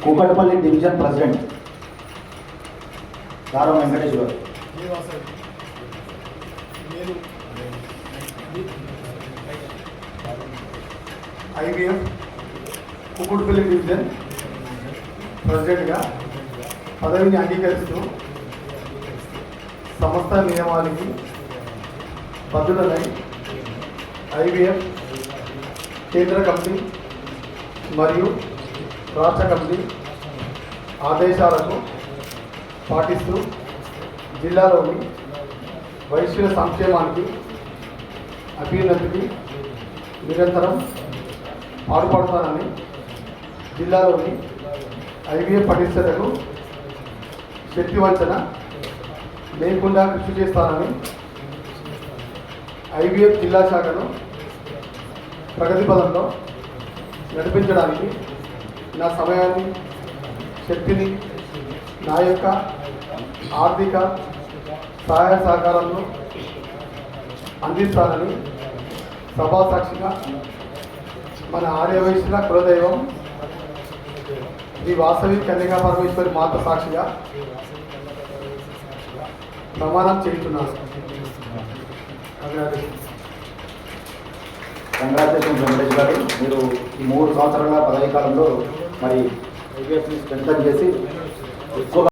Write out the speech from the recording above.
Kukatpally division president దారం Venkateswara. IVF Kukatpally division ప్రెసిడెంట్గా పదవిని అంగీకరిస్తూ సంస్థ నియమానికి బద్దులై IVF కేంద్ర కమిటీ మరియు రాష్ట్ర కమిటీ ఆదేశాలకు పాటిస్తూ జిల్లాలోని వైశ్యుల సంక్షేమానికి అభ్యున్నతికి నిరంతరం పాటుపడతానని జిల్లాలోని IVF పటిష్టతకు శక్తివంచన లేకుండా కృషి చేస్తానని IVF జిల్లా శాఖను ప్రగతి పదంలో నడిపించడానికి నా సమయాన్ని శక్తిని నా యొక్క ఆర్థిక సహాయ సహకారాలను అందిస్తానని సభా సాక్షిగా మన ఆర్యవైశ్యుల కులదైవం శ్రీ వాసవి కన్యకా పరమేశ్వరి మాత సాక్షిగా ప్రమాణం చేస్తున్నాను. కంగ్రాచులేషన్స్ వెంకటేష్ గారు. మీరు ఈ 3 సంవత్సరాల పదవీ కాలంలో మరి IVFని స్ట్రెంథన్ చేసి ఎక్కువ